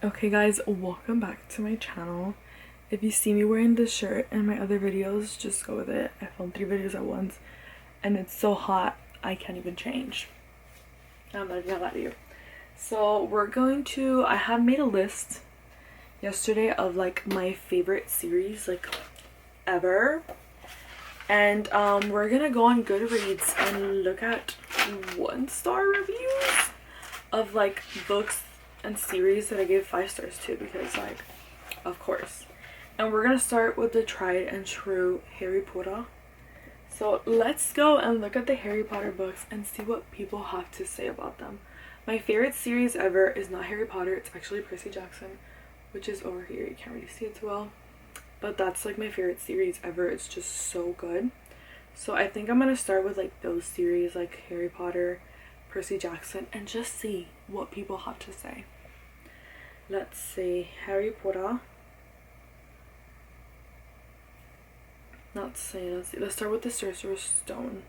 Okay guys, welcome back to my channel. If you see me wearing this shirt in my other videos, just go with it. I filmed 3 videos at once and it's so hot I can't even change. I'm not gonna lie to you. So I have made a list yesterday of like my favorite series like ever. And we're gonna go on Goodreads and look at 1-star reviews of like books and series that I gave 5 stars to, because like, of course. And we're gonna start with the tried and true Harry Potter. So let's go and look at the Harry Potter books and see what people have to say about them. My favorite series ever is not Harry Potter, it's actually Percy Jackson, which is over here. You can't really see it too well, but that's like my favorite series ever. It's just so good. So I think I'm gonna start with like those series, like Harry Potter, Percy Jackson, and just see what people have to say. Let's see, Harry Potter. Let's see. Let's start with the Sorcerer's Stone.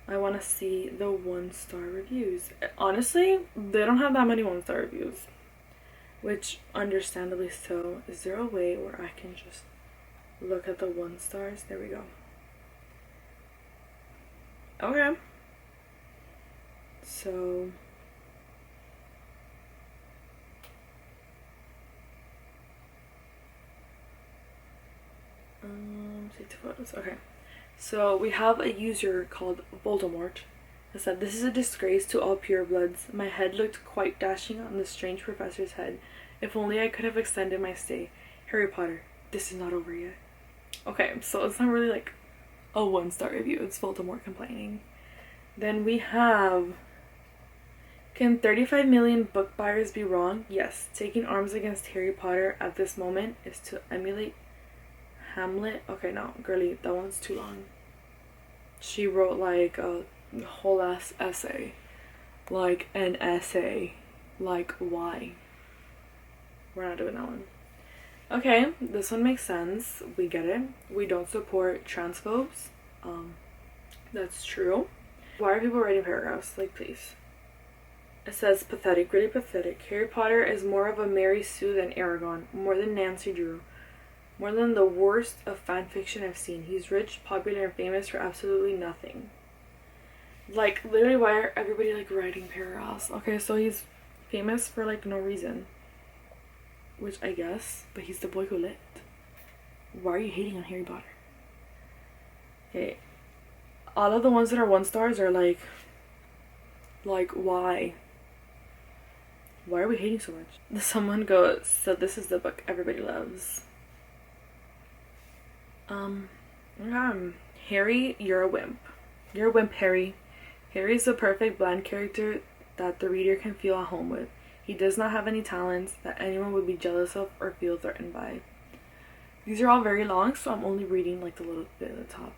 I want to see the 1-star reviews. Honestly, they don't have that many 1-star reviews, which understandably so. Is there a way where I can just look at the 1 stars? There we go. Okay. So take 2 photos. Okay. So we have a user called Voldemort that said, "This is a disgrace to all purebloods. My head looked quite dashing on the strange professor's head. If only I could have extended my stay. Harry Potter, this is not over yet." Okay, so it's not really like a 1-star review. It's Voldemort complaining. Then we have, "Can 35 million book buyers be wrong? Yes, taking arms against Harry Potter at this moment is to emulate Hamlet." Okay, no, girly, that one's too long. She wrote like a whole ass essay. Like an essay. Like, why? We're not doing that one. Okay, this one makes sense. We get it. "We don't support transphobes." That's true. Why are people writing paragraphs? Like, please. It says, "Pathetic, really pathetic. Harry Potter is more of a Mary Sue than Aragon, more than Nancy Drew, more than the worst of fan fiction I've seen. He's rich, popular, and famous for absolutely nothing." Like, literally, why are everybody like writing paragraphs? Okay, so he's famous for like no reason, which I guess, but he's the boy who lived. Why are you hating on Harry Potter? Okay, all of the ones that are 1 stars are like why? Why are we hating so much? Someone goes, "So this is the book everybody loves." Harry, you're a wimp. You're a wimp, Harry. Harry's the perfect bland character that the reader can feel at home with. He does not have any talents that anyone would be jealous of or feel threatened by. These are all very long, so I'm only reading like the little bit at the top.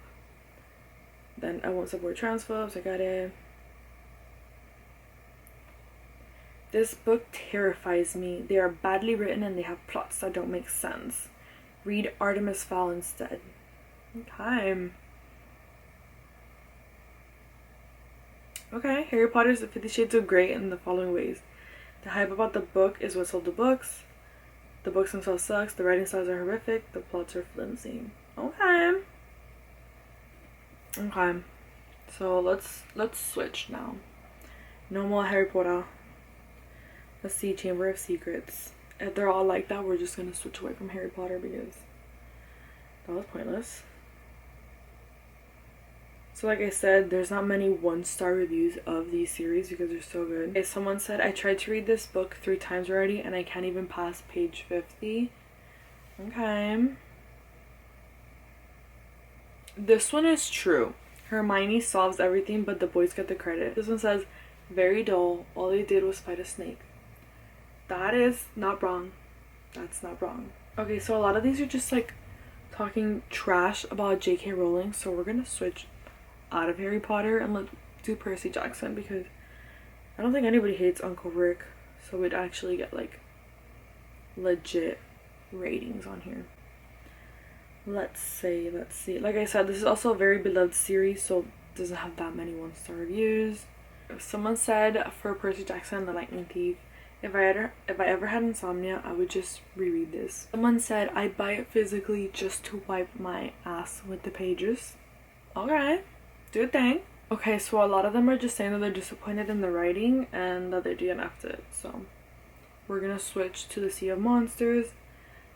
Then "I won't support transphobes." I got it. "This book terrifies me. They are badly written and they have plots that don't make sense. Read Artemis Fowl instead." Okay. Okay, Harry Potter's the 50 Shades of Grey in the following ways. The hype about the book is what sold the books. The books themselves sucks. The writing styles are horrific. The plots are flimsy. Okay. Okay. So let's switch now. No more Harry Potter. Let's see, Chamber of Secrets. If they're all like that, we're just gonna switch away from Harry Potter because that was pointless. So like I said, there's not many 1-star reviews of these series because they're so good. Okay, someone said, "I tried to read this book 3 times already and I can't even pass page 50. Okay. This one is true. Hermione solves everything but the boys get the credit. This one says, "Very dull. All they did was fight a snake." That is not wrong. That's not wrong. Okay, so a lot of these are just like talking trash about J.K. Rowling, so we're gonna switch out of Harry Potter and let's do Percy Jackson because I don't think anybody hates Uncle Rick, so we'd actually get like legit ratings on here. Let's see. Like I said, this is also a very beloved series, so it doesn't have that many 1-star reviews. Someone said for Percy Jackson, The Lightning Thief, If I ever had insomnia, I would just reread this. Someone said I'd buy it physically just to wipe my ass with the pages. Okay, do a thing. Okay, so a lot of them are just saying that they're disappointed in the writing and that they DNF'd it. So we're gonna switch to the Sea of Monsters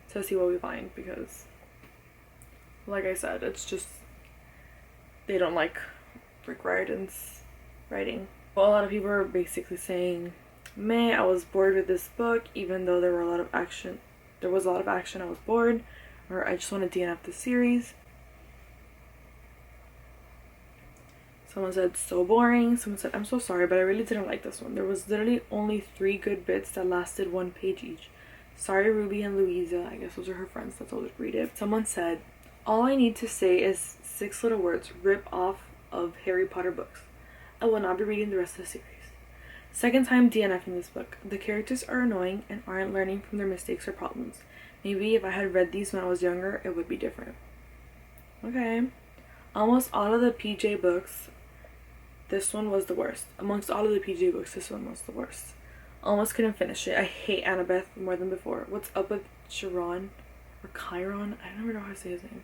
to see what we find, because like I said, it's just they don't like Rick Riordan's writing. Well, a lot of people are basically saying, meh, I was bored with this book, even though there was a lot of action, I was bored, or I just want to DNF the series. Someone said, so boring. Someone said, I'm so sorry, but I really didn't like this one. There was literally only 3 good bits that lasted 1 page each. Sorry, Ruby and Louisa. I guess those are her friends that told her to read it. Someone said, all I need to say is 6 little words, rip off of Harry Potter books. I will not be reading the rest of the series. Second time DNFing this book. The characters are annoying and aren't learning from their mistakes or problems. Maybe if I had read these when I was younger, it would be different. Okay. Almost all of the PJ books, this one was the worst. Amongst all of the PJ books, this one was the worst. Almost couldn't finish it. I hate Annabeth more than before. What's up with Chiron or Chiron? I don't even know how to say his name.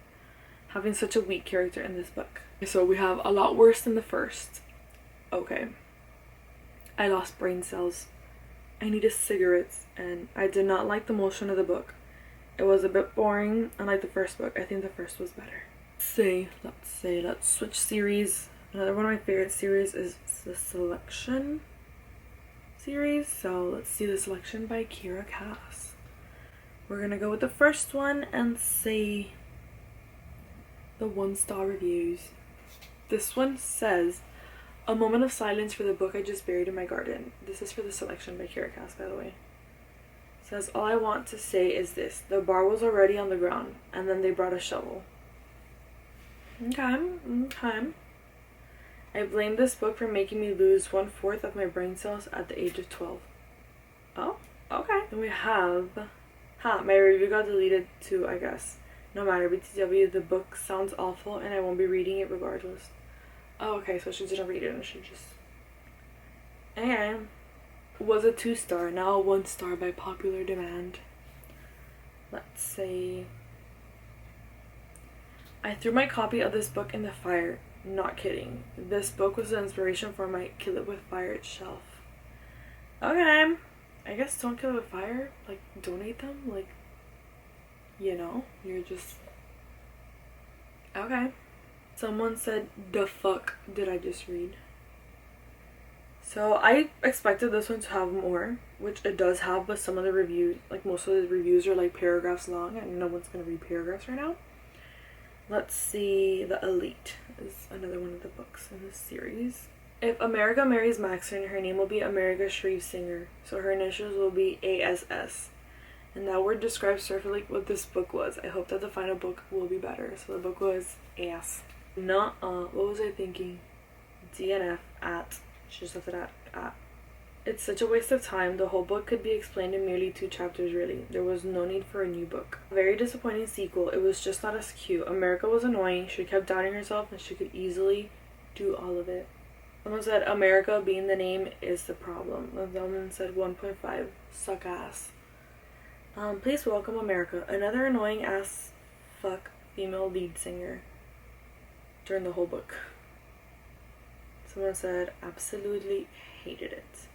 Having such a weak character in this book. So we have a lot worse than the first. Okay. I lost brain cells. I needed cigarettes, and I did not like the motion of the book. It was a bit boring, unlike the first book. I think the first was better. Let's switch series. Another one of my favorite series is the Selection series. So let's see the Selection by Kiera Cass. We're gonna go with the first one and see the 1-star reviews. This one says, a moment of silence for the book I just buried in my garden. This is for the Selection by Kiera Cass, by the way. It says, all I want to say is this. The bar was already on the ground, and then they brought a shovel. Okay. I blame this book for making me lose 1/4 of my brain cells at the age of 12. Oh, okay. Then we have, my review got deleted too, I guess. No matter, BTW, the book sounds awful and I won't be reading it regardless. Oh, okay, so she didn't read it and she just... And was a 2-star, now a 1-star by popular demand. Let's see. I threw my copy of this book in the fire. Not kidding. This book was the inspiration for my Kill It With Fire shelf. Okay. I guess don't kill it with fire. Like, donate them. Like, you know, you're just... Okay. Someone said, the fuck did I just read? So I expected this one to have more, which it does have, but some of the reviews, like most of the reviews are like paragraphs long and no one's gonna read paragraphs right now. Let's see, The Elite is another one of the books in this series. If America marries Maxon, her name will be America Shreve Singer, so her initials will be ASS. And that word describes perfectly what this book was. I hope that the final book will be better. So the book was ass. What was I thinking? DNF at. She just left it at. It's such a waste of time. The whole book could be explained in merely 2 chapters, really. There was no need for a new book. A very disappointing sequel. It was just not as cute. America was annoying. She kept doubting herself and she could easily do all of it. Someone said America being the name is the problem. Someone said 1.5. Suck ass. Please welcome America, another annoying ass fuck female lead singer during the whole book. Someone said absolutely hated it.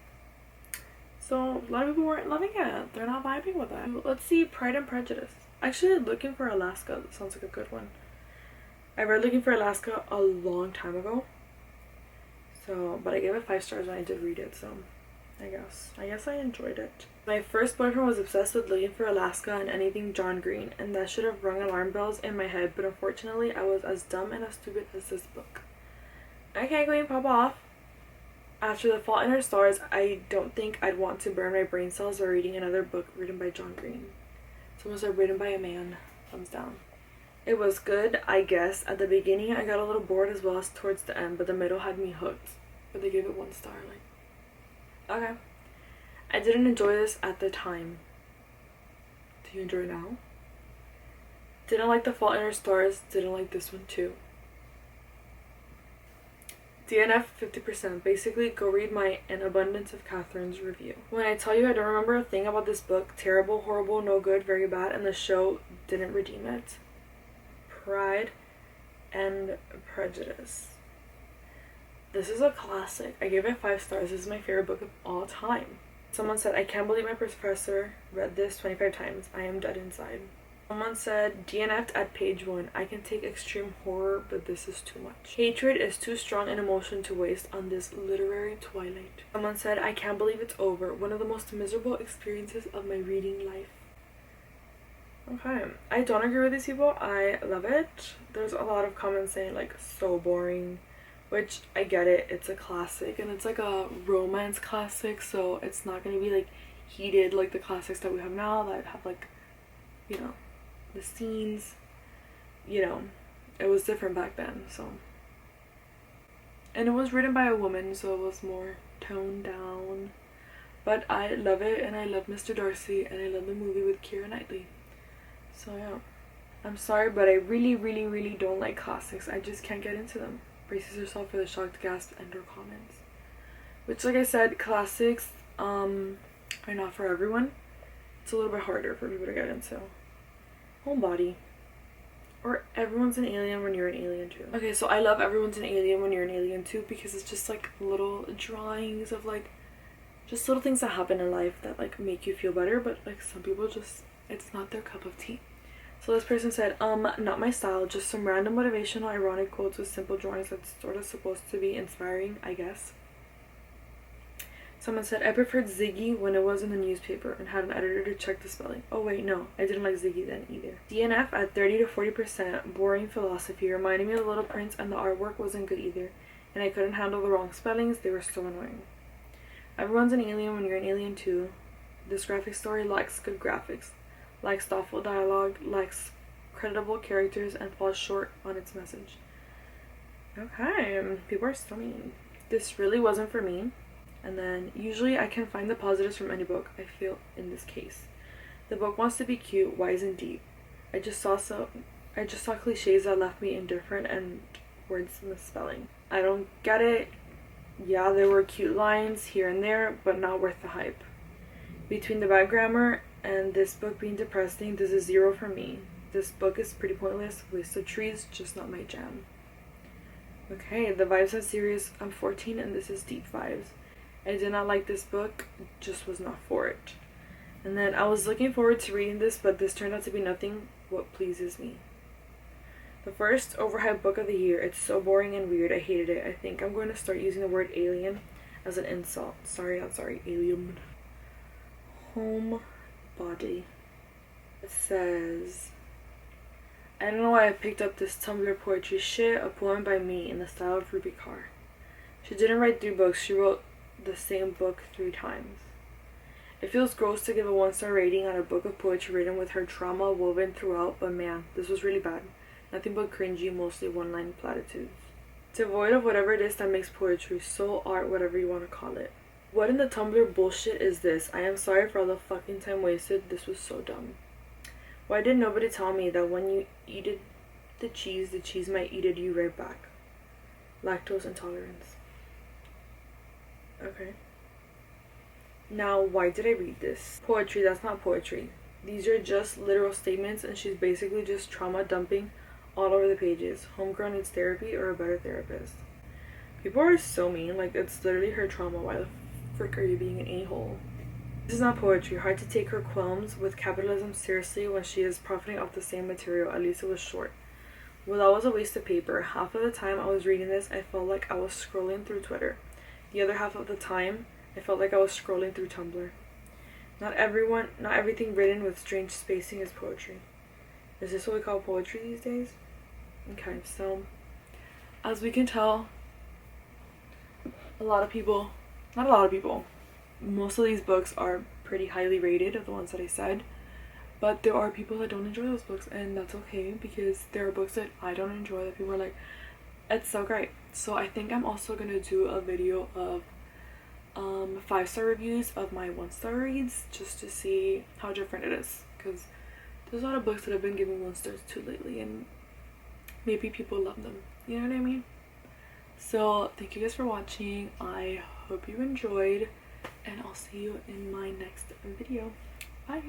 So a lot of people weren't loving it. They're not vibing with it. Let's see Pride and Prejudice. Actually, Looking for Alaska. That sounds like a good one. I read Looking for Alaska a long time ago. So, but I gave it 5 stars when I did read it, so I guess I enjoyed it. My first boyfriend was obsessed with Looking for Alaska and anything John Green, and that should have rung alarm bells in my head, but unfortunately I was as dumb and as stupid as this book. Okay, Queen, pop off. After The Fault in Our Stars, I don't think I'd want to burn my brain cells by reading another book written by John Green. Someone said written by a man. Thumbs down. It was good, I guess. At the beginning I got a little bored as well as towards the end, but the middle had me hooked. But they gave it 1 star, like... Okay. I didn't enjoy this at the time. Do you enjoy it now? Didn't like The Fault in Our Stars. Didn't like this one too. DNF 50%. Basically, go read my An Abundance of Catherine's review. When I tell you I don't remember a thing about this book, terrible, horrible, no good, very bad, and the show didn't redeem it. Pride and Prejudice. This is a classic. I gave it 5 stars. This is my favorite book of all time. Someone said, I can't believe my professor read this 25 times. I am dead inside. Someone said, DNF'd at page 1. I can take extreme horror, but this is too much. Hatred is too strong an emotion to waste on this literary twilight. Someone said, I can't believe it's over. One of the most miserable experiences of my reading life. Okay, I don't agree with these people. I love it. There's a lot of comments saying like so boring, which I get it. It's a classic and it's like a romance classic, so it's not going to be like heated like the classics that we have now that have like, you know, the scenes, you know, it was different back then. So, and it was written by a woman, so it was more toned down, but I love it and I love Mr. Darcy and I love the movie with Keira Knightley. So yeah, I'm sorry, but I really don't like classics. I just can't get into them. Braces yourself for the shocked gasp and or comments. Which, like I said, classics are not for everyone. It's a little bit harder for people to get into. Homebody. Or Everyone's an Alien When You're an Alien Too. Okay, so I love Everyone's an Alien When You're an Alien Too because it's just like little drawings of like just little things that happen in life that like make you feel better, but like some people just, it's not their cup of tea. So this person said, not my style, just some random motivational ironic quotes with simple drawings that's sort of supposed to be inspiring, I guess. Someone said, I preferred Ziggy when it was in the newspaper and had an editor to check the spelling. Oh wait, no, I didn't like Ziggy then either. DNF at 30 to 40%, boring philosophy, reminding me of The Little Prince, and the artwork wasn't good either. And I couldn't handle the wrong spellings, they were so annoying. Everyone's an Alien When You're an Alien Too. This graphic story lacks good graphics, lacks thoughtful dialogue, lacks credible characters, and falls short on its message. Okay, people are so mean. This really wasn't for me. And then, usually I can find the positives from any book, I feel in this case. The book wants to be cute, wise, and deep. I just saw cliches that left me indifferent and words misspelling. I don't get it. Yeah, there were cute lines here and there, but not worth the hype. Between the bad grammar and this book being depressing, this is 0 for me. This book is pretty pointless, waste of trees, just not my jam. Okay, the vibes are serious. I'm 14 and this is deep vibes. I did not like this book, just was not for it. And then I was looking forward to reading this, but this turned out to be nothing what pleases me. The first overhyped book of the year. It's so boring and weird. I hated it. I think I'm going to start using the word alien as an insult. Sorry, not sorry. Alien. Homebody. It says, I don't know why I picked up this Tumblr poetry shit, a poem by me in the style of Ruby Carr. She didn't write 3 books. She wrote the same book 3 times. It feels gross to give a 1-star rating on a book of poetry written with her trauma woven throughout, but man, this was really bad. Nothing but cringy, mostly one-line platitudes. Devoid of whatever it is that makes poetry, soul, art, whatever you want to call it. What in the Tumblr bullshit is this? I am sorry for all the fucking time wasted. This was so dumb. Why did nobody tell me that when you eat the cheese might eat you right back? Lactose intolerance. Okay. Now, why did I read this? Poetry, that's not poetry. These are just literal statements, and she's basically just trauma dumping all over the pages. Homegrown needs therapy or a better therapist. People are so mean, like it's literally her trauma. Why the frick are you being an a-hole? This is not poetry. Hard to take her qualms with capitalism seriously when she is profiting off the same material. At least it was short. Well, that was a waste of paper. Half of the time I was reading this, I felt like I was scrolling through Twitter. The other half of the time, I felt like I was scrolling through Tumblr. Not everything written with strange spacing is poetry. Is this what we call poetry these days? Okay, so as we can tell, most of these books are pretty highly rated, of the ones that I said, but there are people that don't enjoy those books, and that's okay, because there are books that I don't enjoy that people are like, it's so great. So I think I'm also gonna do a video of 5-star reviews of my 1-star reads, just to see how different it is, because there's a lot of books that I've been giving 1 stars to lately, and maybe people love them, you know what I mean? So thank you guys for watching. I hope you enjoyed, and I'll see you in my next video. Bye.